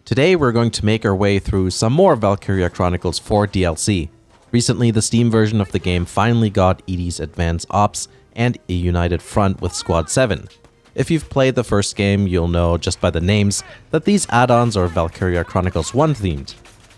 Today we're going to make our way through some more Valkyria Chronicles 4 DLC. Recently, the Steam version of the game finally got EDI's Advanced Ops and a united front with Squad 7. If you've played the first game, you'll know just by the names that these add-ons are Valkyria Chronicles 1 themed.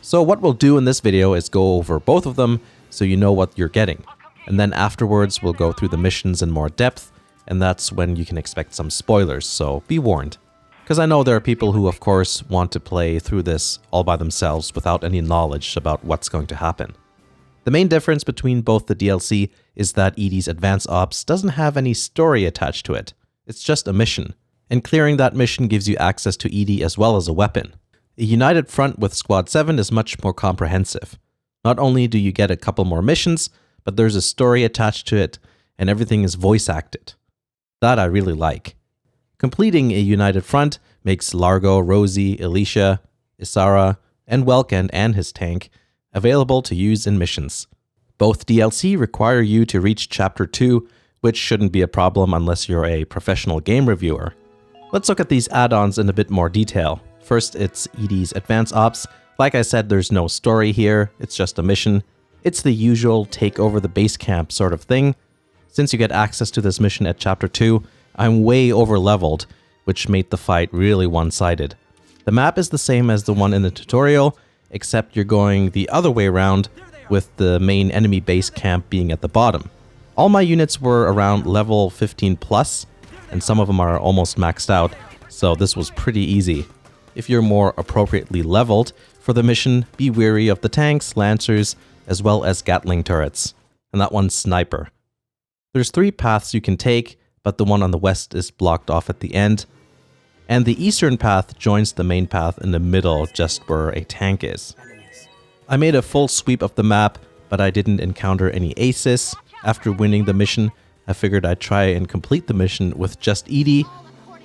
So what we'll do in this video is go over both of them so you know what you're getting. And then afterwards we'll go through the missions in more depth, and that's when you can expect some spoilers, so be warned. Because I know there are people who of course want to play through this all by themselves without any knowledge about what's going to happen. The main difference between both the DLC is that EDI's Advanced Ops doesn't have any story attached to it. It's just a mission, and clearing that mission gives you access to EDI as well as a weapon. A united front with Squad 7 is much more comprehensive. Not only do you get a couple more missions, but there's a story attached to it, and everything is voice acted. That I really like. Completing a united front makes Largo, Rosie, Alicia, Isara, and Welkend and his tank available to use in missions. Both DLC require you to reach Chapter 2, which shouldn't be a problem unless you're a professional game reviewer. Let's look at these add-ons in a bit more detail. First, it's EDI's Advanced Ops. Like I said, there's no story here, it's just a mission. It's the usual take over the base camp sort of thing. Since you get access to this mission at Chapter 2, I'm way over leveled, which made the fight really one-sided. The map is the same as the one in the tutorial, except you're going the other way around, with the main enemy base camp being at the bottom. All my units were around level 15 plus, and some of them are almost maxed out, so this was pretty easy. If you're more appropriately leveled for the mission, be wary of the tanks, lancers, as well as Gatling turrets, and that one's sniper. There's 3 paths you can take, but the one on the west is blocked off at the end, and the eastern path joins the main path in the middle just where a tank is. I made a full sweep of the map, but I didn't encounter any aces. After winning the mission, I figured I'd try and complete the mission with just EDI.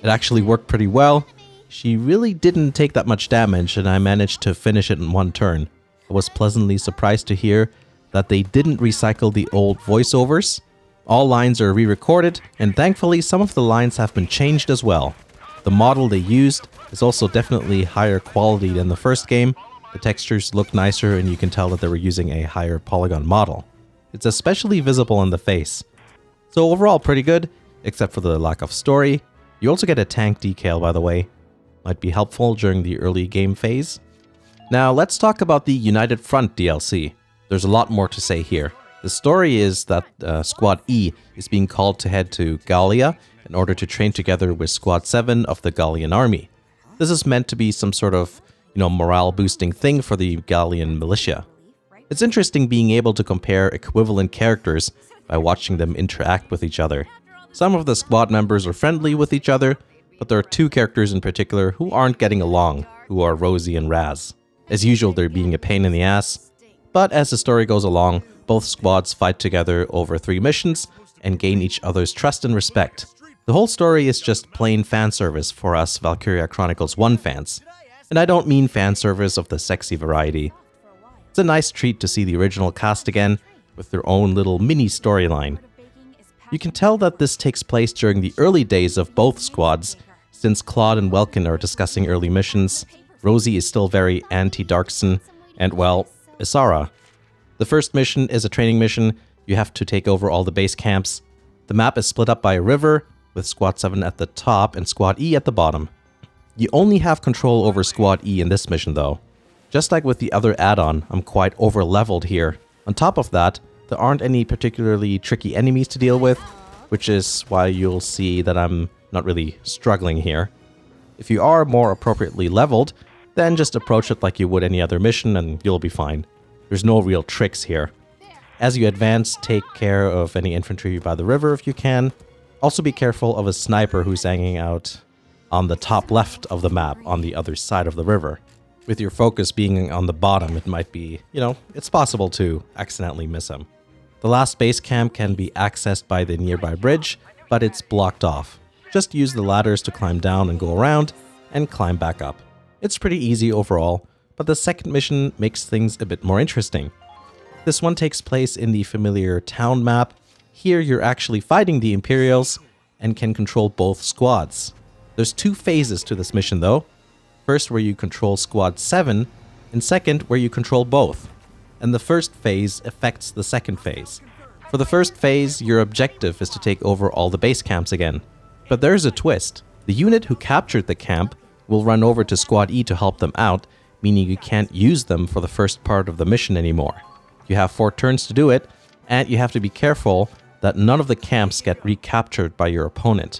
It actually worked pretty well. She really didn't take that much damage, and I managed to finish it in one turn. I was pleasantly surprised to hear that they didn't recycle the old voiceovers. All lines are re-recorded, and thankfully some of the lines have been changed as well. The model they used is also definitely higher quality than the first game. The textures look nicer, and you can tell that they were using a higher polygon model. It's especially visible in the face. So overall pretty good, except for the lack of story. You also get a tank decal, by the way. Might be helpful during the early game phase. Now let's talk about the United Front DLC. There's a lot more to say here. The story is that Squad E is being called to head to Gallia in order to train together with Squad 7 of the Gallian army. This is meant to be some sort of, morale boosting thing for the Gallian militia. It's interesting being able to compare equivalent characters by watching them interact with each other. Some of the squad members are friendly with each other, but there are 2 characters in particular who aren't getting along, who are Rosie and Raz. As usual, they're being a pain in the ass, but as the story goes along, both squads fight together over 3 missions and gain each other's trust and respect. The whole story is just plain fan service for us Valkyria Chronicles 1 fans. And I don't mean fan service of the sexy variety. It's a nice treat to see the original cast again, with their own little mini storyline. You can tell that this takes place during the early days of both squads, since Claude and Welkin are discussing early missions. Rosie is still very anti-Darkson, and well, Isara. The first mission is a training mission. You have to take over all the base camps. The map is split up by a river, with Squad 7 at the top and Squad E at the bottom. You only have control over Squad E in this mission though. Just like with the other add-on, I'm quite over-leveled here. On top of that, there aren't any particularly tricky enemies to deal with, which is why you'll see that I'm not really struggling here. If you are more appropriately leveled, then just approach it like you would any other mission and you'll be fine. There's no real tricks here. As you advance, take care of any infantry by the river if you can. Also be careful of a sniper who's hanging out on the top left of the map on the other side of the river. With your focus being on the bottom, it might be, it's possible to accidentally miss him. The last base camp can be accessed by the nearby bridge, but it's blocked off. Just use the ladders to climb down and go around, and climb back up. It's pretty easy overall, but the second mission makes things a bit more interesting. This one takes place in the familiar town map. Here you're actually fighting the Imperials, and can control both squads. There's 2 phases to this mission though. First, where you control Squad 7, and second, where you control both. And the first phase affects the second phase. For the first phase, your objective is to take over all the base camps again. But there's a twist. The unit who captured the camp will run over to Squad E to help them out, meaning you can't use them for the first part of the mission anymore. You have 4 turns to do it, and you have to be careful that none of the camps get recaptured by your opponent.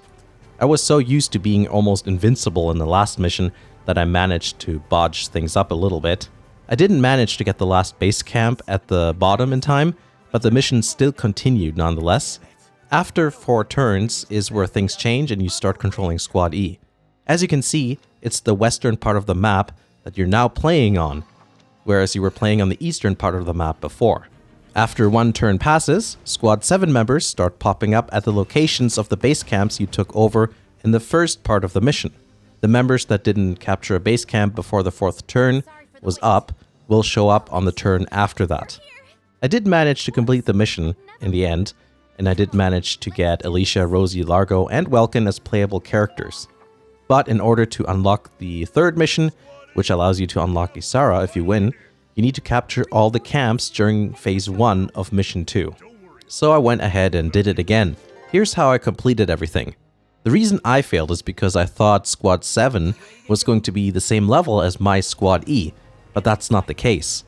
I was so used to being almost invincible in the last mission that I managed to bodge things up a little bit. I didn't manage to get the last base camp at the bottom in time, but the mission still continued nonetheless. After 4 turns is where things change and you start controlling Squad E. As you can see, it's the western part of the map that you're now playing on, whereas you were playing on the eastern part of the map before. After 1 turn passes, Squad 7 members start popping up at the locations of the base camps you took over in the first part of the mission. The members that didn't capture a base camp before the 4th turn was up will show up on the turn after that. I did manage to complete the mission in the end, and I did manage to get Alicia, Rosie, Largo, and Welkin as playable characters. But in order to unlock the 3rd mission, which allows you to unlock Isara if you win, you need to capture all the camps during Phase 1 of Mission 2. So I went ahead and did it again. Here's how I completed everything. The reason I failed is because I thought Squad 7 was going to be the same level as my Squad E, but that's not the case.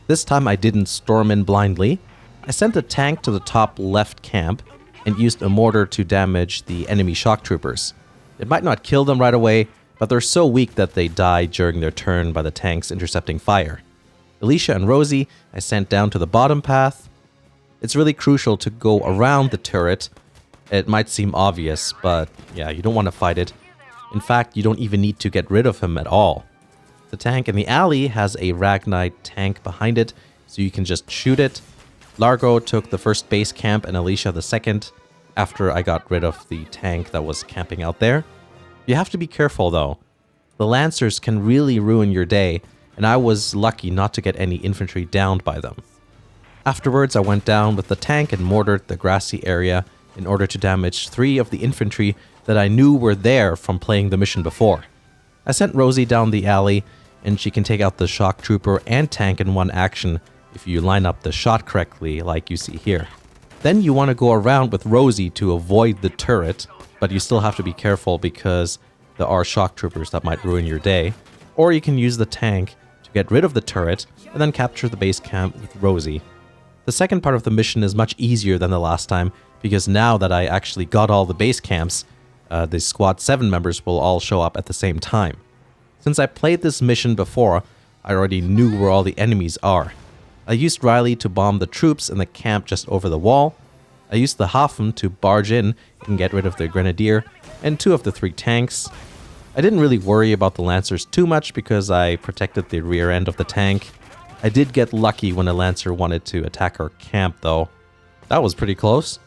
This time I didn't storm in blindly. I sent a tank to the top left camp and used a mortar to damage the enemy shock troopers. It might not kill them right away, but they're so weak that they die during their turn by the tanks intercepting fire. Alicia and Rosie I sent down to the bottom path. It's really crucial to go around the turret. It might seem obvious, but yeah, you don't want to fight it. In fact, you don't even need to get rid of him at all. The tank in the alley has a Ragnite tank behind it, so you can just shoot it. Largo took the first base camp and Alicia the second, after I got rid of the tank that was camping out there. You have to be careful though. The Lancers can really ruin your day, and I was lucky not to get any infantry downed by them. Afterwards, I went down with the tank and mortared the grassy area in order to damage 3 of the infantry that I knew were there from playing the mission before. I sent Rosie down the alley, and she can take out the shock trooper and tank in one action if you line up the shot correctly like you see here. Then you want to go around with Rosie to avoid the turret, but you still have to be careful because there are shock troopers that might ruin your day. Or you can use the tank to get rid of the turret and then capture the base camp with Rosie. The second part of the mission is much easier than the last time because now that I actually got all the base camps, the Squad 7 members will all show up at the same time. Since I played this mission before, I already knew where all the enemies are. I used Riley to bomb the troops in the camp just over the wall. I used the Hafen to barge in and get rid of the Grenadier and 2 of the 3 tanks. I didn't really worry about the Lancers too much because I protected the rear end of the tank. I did get lucky when a Lancer wanted to attack our camp though. That was pretty close.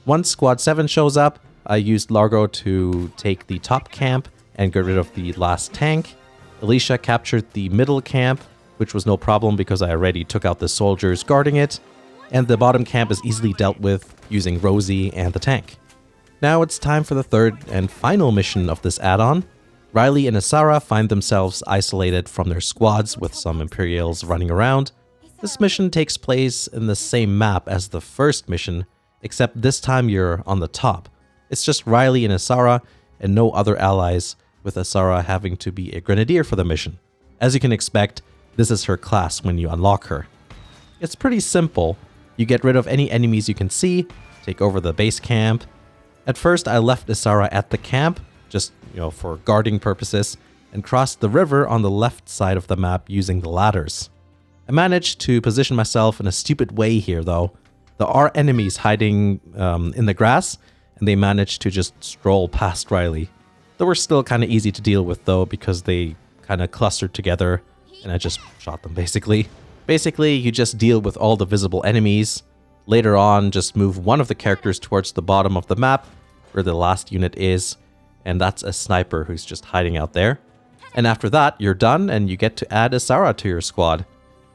Once Squad 7 shows up, I used Largo to take the top camp and get rid of the last tank. Alicia captured the middle camp, which was no problem because I already took out the soldiers guarding it, and the bottom camp is easily dealt with using Rosie and the tank. Now it's time for the 3rd and final mission of this add-on. Riley and Isara find themselves isolated from their squads with some Imperials running around. This mission takes place in the same map as the first mission, except this time you're on the top. It's just Riley and Isara and no other allies, with Isara having to be a Grenadier for the mission. As you can expect, this is her class when you unlock her. It's pretty simple. You get rid of any enemies you can see, take over the base camp. At first I left Isara at the camp, just for guarding purposes, and crossed the river on the left side of the map using the ladders. I managed to position myself in a stupid way here though. There are enemies hiding in the grass, and they managed to just stroll past Riley. They were still kind of easy to deal with though because they kind of clustered together and I just shot them basically. Basically, you just deal with all the visible enemies. Later on, just move one of the characters towards the bottom of the map where the last unit is, and that's a sniper who's just hiding out there. And after that, you're done and you get to add Isara to your squad.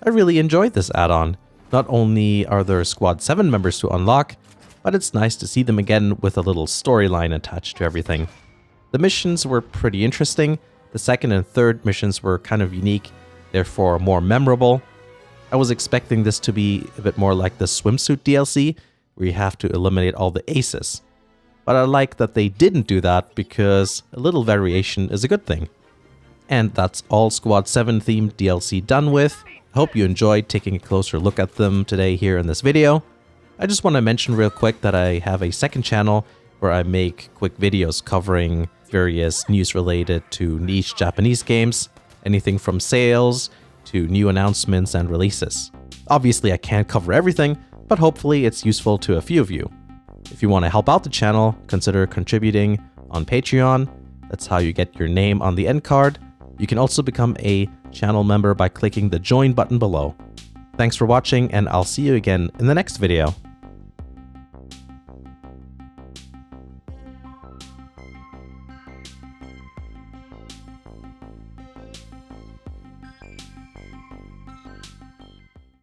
I really enjoyed this add-on. Not only are there Squad 7 members to unlock, but it's nice to see them again with a little storyline attached to everything. The missions were pretty interesting, The second and third missions were kind of unique, therefore more memorable. I was expecting this to be a bit more like the swimsuit DLC, where you have to eliminate all the aces. But I like that they didn't do that because a little variation is a good thing. And that's all Squad 7 themed DLC done with. I hope you enjoyed taking a closer look at them today here in this video. I just want to mention real quick that I have a second channel where I make quick videos covering various news related to niche Japanese games, anything from sales to new announcements and releases. Obviously I can't cover everything, but hopefully it's useful to a few of you. If you want to help out the channel, consider contributing on Patreon. That's how you get your name on the end card. You can also become a channel member by clicking the join button below. Thanks for watching, and I'll see you again in the next video.